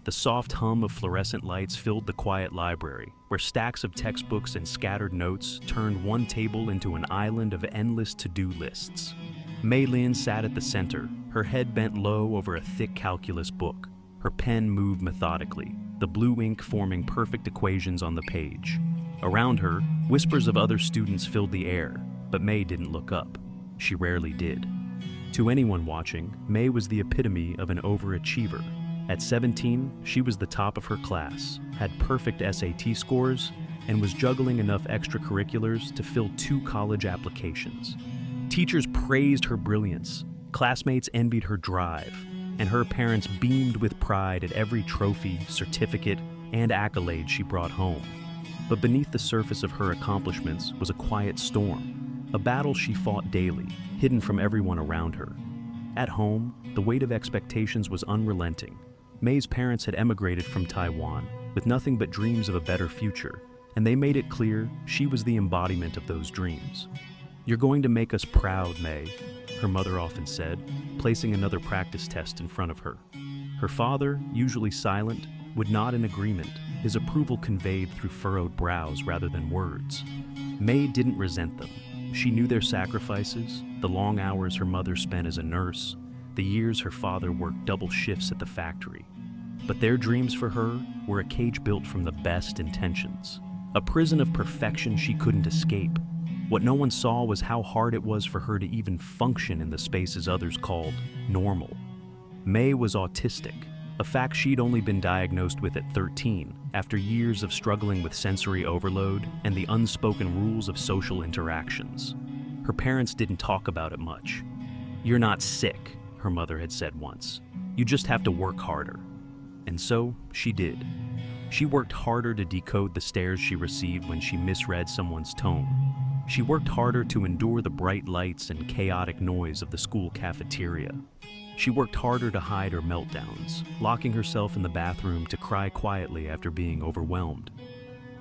The soft hum of fluorescent lights filled the quiet library, where stacks of textbooks and scattered notes turned one table into an island of endless to-do lists. Mei Lin sat at the center, her head bent low over a thick calculus book. Her pen moved methodically, the blue ink forming perfect equations on the page. Around her, whispers of other students filled the air, but Mei didn't look up. She rarely did. To anyone watching, Mei was the epitome of an overachiever. At 17, she was the top of her class, had perfect SAT scores, and was juggling enough extracurriculars to fill 2 college applications. Teachers praised her brilliance, classmates envied her drive, and her parents beamed with pride at every trophy, certificate, and accolade she brought home. But beneath the surface of her accomplishments was a quiet storm, a battle she fought daily, hidden from everyone around her. At home, the weight of expectations was unrelenting. Mei's parents had emigrated from Taiwan with nothing but dreams of a better future, and they made it clear she was the embodiment of those dreams. "You're going to make us proud, Mei," her mother often said, placing another practice test in front of her. Her father, usually silent, would nod in agreement, his approval conveyed through furrowed brows rather than words. Mei didn't resent them. She knew their sacrifices, the long hours her mother spent as a nurse, the years her father worked double shifts at the factory. But their dreams for her were a cage built from the best intentions, a prison of perfection she couldn't escape. What no one saw was how hard it was for her to even function in the spaces others called normal. Mei was autistic, a fact she'd only been diagnosed with at 13, after years of struggling with sensory overload and the unspoken rules of social interactions. Her parents didn't talk about it much. "You're not sick," her mother had said once. "You just have to work harder." And so she did. She worked harder to decode the stares she received when she misread someone's tone. She worked harder to endure the bright lights and chaotic noise of the school cafeteria. She worked harder to hide her meltdowns, locking herself in the bathroom to cry quietly after being overwhelmed.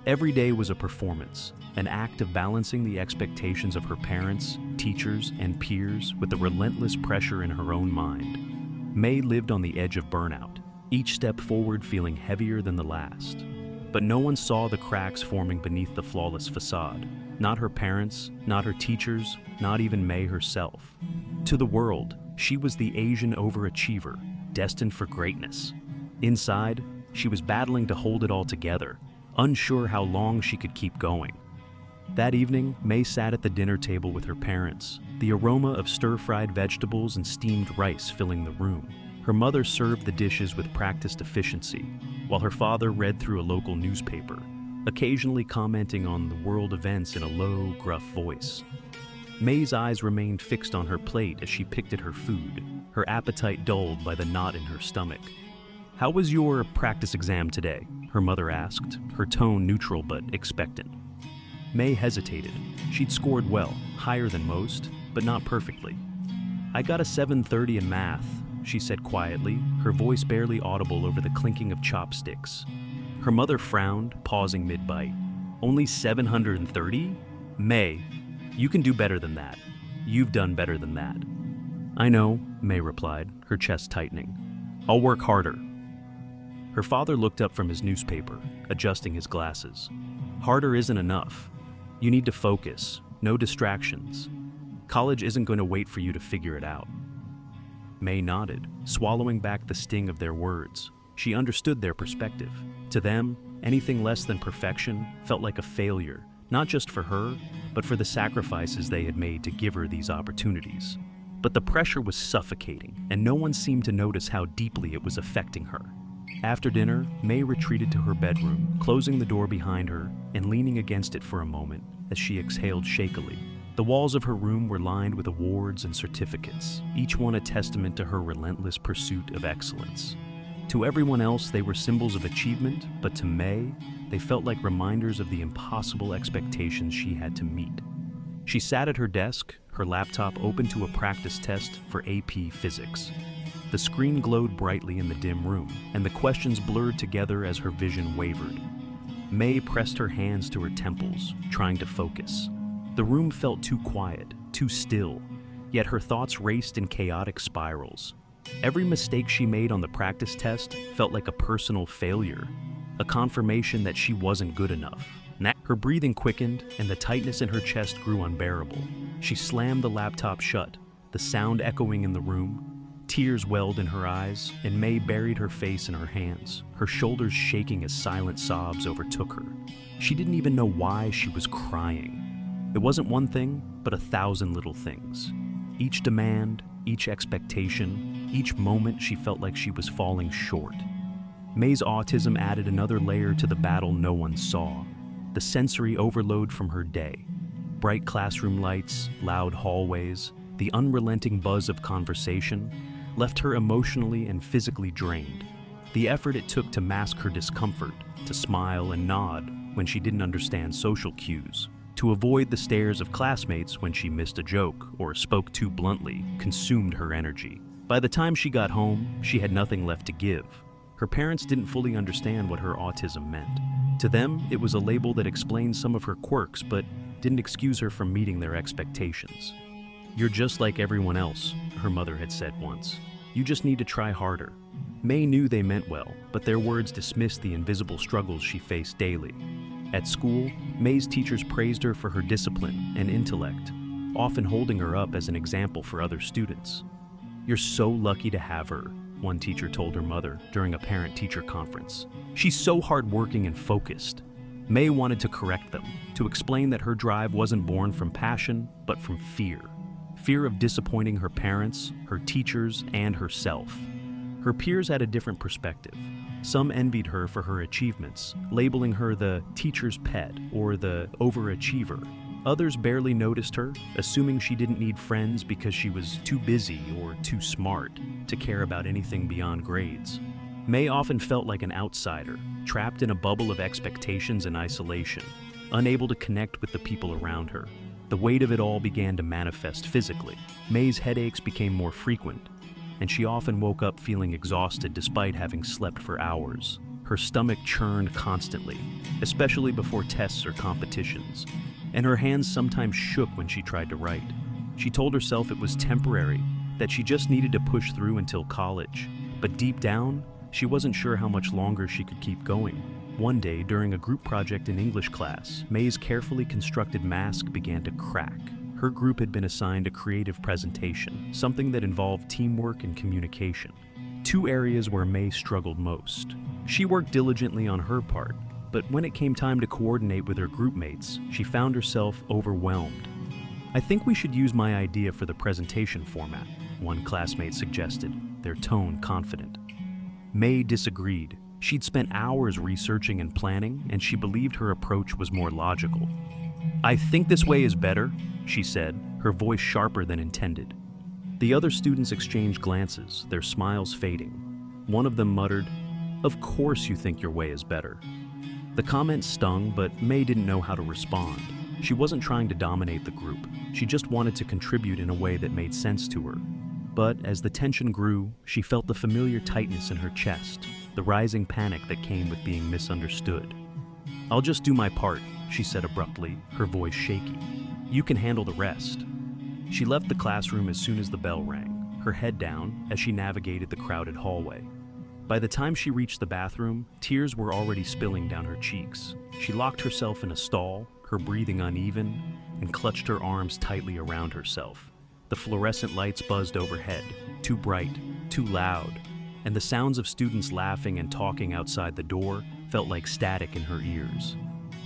Every day was a performance, an act of balancing the expectations of her parents, teachers, and peers with the relentless pressure in her own mind. Mei lived on the edge of burnout, each step forward feeling heavier than the last. But no one saw the cracks forming beneath the flawless facade. Not her parents, not her teachers, not even Mei herself. To the world, she was the Asian overachiever, destined for greatness. Inside, she was battling to hold it all together, unsure how long she could keep going. That evening, Mei sat at the dinner table with her parents, the aroma of stir-fried vegetables and steamed rice filling the room. Her mother served the dishes with practiced efficiency, while her father read through a local newspaper, occasionally commenting on the world events in a low, gruff voice. Mei's eyes remained fixed on her plate as she picked at her food, her appetite dulled by the knot in her stomach. "How was your practice exam today?" her mother asked, her tone neutral but expectant. Mei hesitated. She'd scored well, higher than most, but not perfectly. "I got a 730 in math," she said quietly, her voice barely audible over the clinking of chopsticks. Her mother frowned, pausing mid-bite. "Only 730? Mei, you can do better than that. You've done better than that." "I know," Mei replied, her chest tightening. "I'll work harder." Her father looked up from his newspaper, adjusting his glasses. "Harder isn't enough. You need to focus, no distractions. College isn't going to wait for you to figure it out." Mei nodded, swallowing back the sting of their words. She understood their perspective. To them, anything less than perfection felt like a failure, not just for her, but for the sacrifices they had made to give her these opportunities. But the pressure was suffocating, and no one seemed to notice how deeply it was affecting her. After dinner, Mei retreated to her bedroom, closing the door behind her and leaning against it for a moment as she exhaled shakily. The walls of her room were lined with awards and certificates, each one a testament to her relentless pursuit of excellence. To everyone else, they were symbols of achievement, but to Mei, they felt like reminders of the impossible expectations she had to meet. She sat at her desk, her laptop open to a practice test for AP Physics. The screen glowed brightly in the dim room, and the questions blurred together as her vision wavered. Mei pressed her hands to her temples, trying to focus. The room felt too quiet, too still, yet her thoughts raced in chaotic spirals. Every mistake she made on the practice test felt like a personal failure, a confirmation that she wasn't good enough. Her breathing quickened, and the tightness in her chest grew unbearable. She slammed the laptop shut, the sound echoing in the room. Tears welled in her eyes, and Mei buried her face in her hands, her shoulders shaking as silent sobs overtook her. She didn't even know why she was crying. It wasn't one thing, but 1,000 little things. Each demand, each expectation, each moment she felt like she was falling short. Mei's autism added another layer to the battle no one saw. The sensory overload from her day. Bright classroom lights, loud hallways, the unrelenting buzz of conversation left her emotionally and physically drained. The effort it took to mask her discomfort, to smile and nod when she didn't understand social cues, to avoid the stares of classmates when she missed a joke or spoke too bluntly, consumed her energy. By the time she got home, she had nothing left to give. Her parents didn't fully understand what her autism meant. To them, it was a label that explained some of her quirks, but didn't excuse her from meeting their expectations. "You're just like everyone else," her mother had said once. "You just need to try harder." Mei knew they meant well, but their words dismissed the invisible struggles she faced daily. At school, Mei's teachers praised her for her discipline and intellect, often holding her up as an example for other students. "You're so lucky to have her," one teacher told her mother during a parent-teacher conference. "She's so hardworking and focused." Mei wanted to correct them, to explain that her drive wasn't born from passion, but from fear. Fear of disappointing her parents, her teachers, and herself. Her peers had a different perspective. Some envied her for her achievements, labeling her the teacher's pet or the overachiever. Others barely noticed her, assuming she didn't need friends because she was too busy or too smart to care about anything beyond grades. Mei often felt like an outsider, trapped in a bubble of expectations and isolation, unable to connect with the people around her. The weight of it all began to manifest physically. Mei's headaches became more frequent, and she often woke up feeling exhausted despite having slept for hours. Her stomach churned constantly, especially before tests or competitions, and her hands sometimes shook when she tried to write. She told herself it was temporary, that she just needed to push through until college. But deep down, she wasn't sure how much longer she could keep going. One day, during a group project in English class, Mei's carefully constructed mask began to crack. Her group had been assigned a creative presentation, something that involved teamwork and communication. Two areas where Mei struggled most. She worked diligently on her part, but when it came time to coordinate with her group mates, she found herself overwhelmed. "I think we should use my idea for the presentation format," one classmate suggested, their tone confident. Mei disagreed. She'd spent hours researching and planning, and she believed her approach was more logical. "I think this way is better," she said, her voice sharper than intended. The other students exchanged glances, their smiles fading. One of them muttered, "Of course you think your way is better." The comment stung, but Mei didn't know how to respond. She wasn't trying to dominate the group. She just wanted to contribute in a way that made sense to her. But as the tension grew, she felt the familiar tightness in her chest, the rising panic that came with being misunderstood. "I'll just do my part," she said abruptly, her voice shaky. "You can handle the rest." She left the classroom as soon as the bell rang, her head down as she navigated the crowded hallway. By the time she reached the bathroom, tears were already spilling down her cheeks. She locked herself in a stall, her breathing uneven, and clutched her arms tightly around herself. The fluorescent lights buzzed overhead, too bright, too loud, and the sounds of students laughing and talking outside the door felt like static in her ears.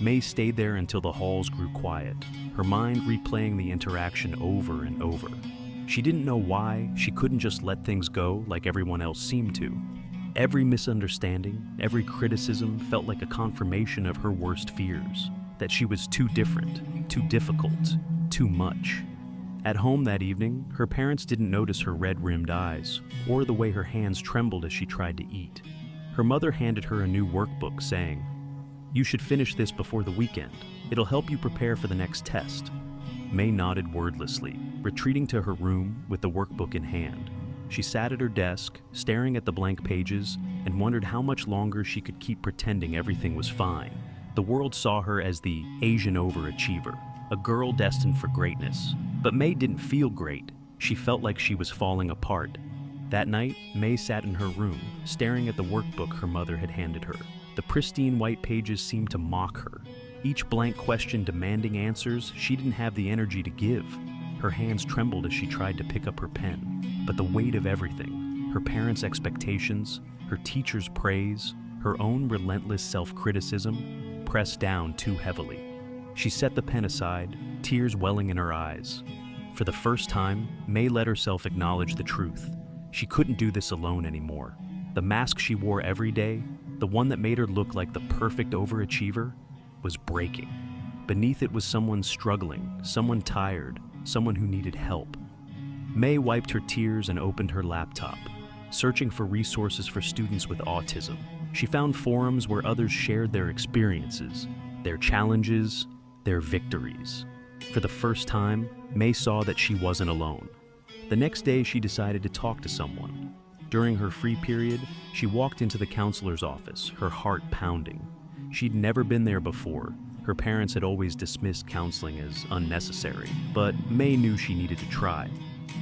Mei stayed there until the halls grew quiet, her mind replaying the interaction over and over. She didn't know why she couldn't just let things go like everyone else seemed to. Every misunderstanding, every criticism felt like a confirmation of her worst fears, that she was too different, too difficult, too much. At home that evening, her parents didn't notice her red-rimmed eyes, or the way her hands trembled as she tried to eat. Her mother handed her a new workbook, saying, "You should finish this before the weekend. It'll help you prepare for the next test." Mei nodded wordlessly, retreating to her room with the workbook in hand. She sat at her desk, staring at the blank pages, and wondered how much longer she could keep pretending everything was fine. The world saw her as the Asian overachiever, a girl destined for greatness. But Mei didn't feel great. She felt like she was falling apart. That night, Mei sat in her room, staring at the workbook her mother had handed her. The pristine white pages seemed to mock her. Each blank question demanding answers she didn't have the energy to give. Her hands trembled as she tried to pick up her pen. But the weight of everything, her parents' expectations, her teacher's praise, her own relentless self-criticism, pressed down too heavily. She set the pen aside, tears welling in her eyes. For the first time, Mei let herself acknowledge the truth. She couldn't do this alone anymore. The mask she wore every day, the one that made her look like the perfect overachiever, was breaking. Beneath it was someone struggling, someone tired, someone who needed help. Mei wiped her tears and opened her laptop, searching for resources for students with autism. She found forums where others shared their experiences, their challenges, their victories. For the first time, Mei saw that she wasn't alone. The next day, she decided to talk to someone. During her free period, she walked into the counselor's office, her heart pounding. She'd never been there before. Her parents had always dismissed counseling as unnecessary, but Mei knew she needed to try.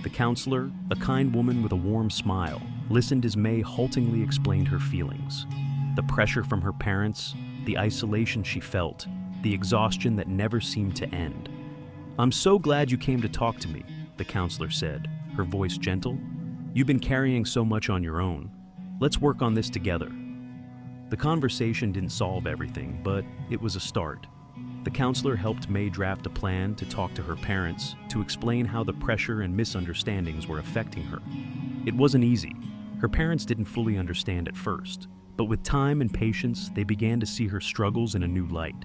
The counselor, a kind woman with a warm smile, listened as Mei haltingly explained her feelings. The pressure from her parents, the isolation she felt, the exhaustion that never seemed to end. "I'm so glad you came to talk to me," the counselor said, her voice gentle. "You've been carrying so much on your own. Let's work on this together." The conversation didn't solve everything, but it was a start. The counselor helped Mei draft a plan to talk to her parents, to explain how the pressure and misunderstandings were affecting her. It wasn't easy. Her parents didn't fully understand at first, but with time and patience, they began to see her struggles in a new light.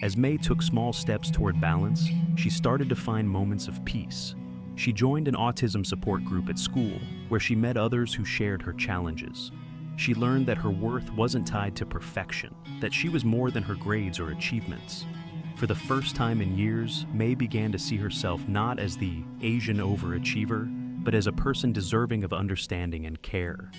As Mei took small steps toward balance, she started to find moments of peace. She joined an autism support group at school, where she met others who shared her challenges. She learned that her worth wasn't tied to perfection, that she was more than her grades or achievements. For the first time in years, Mei began to see herself not as the Asian overachiever, but as a person deserving of understanding and care.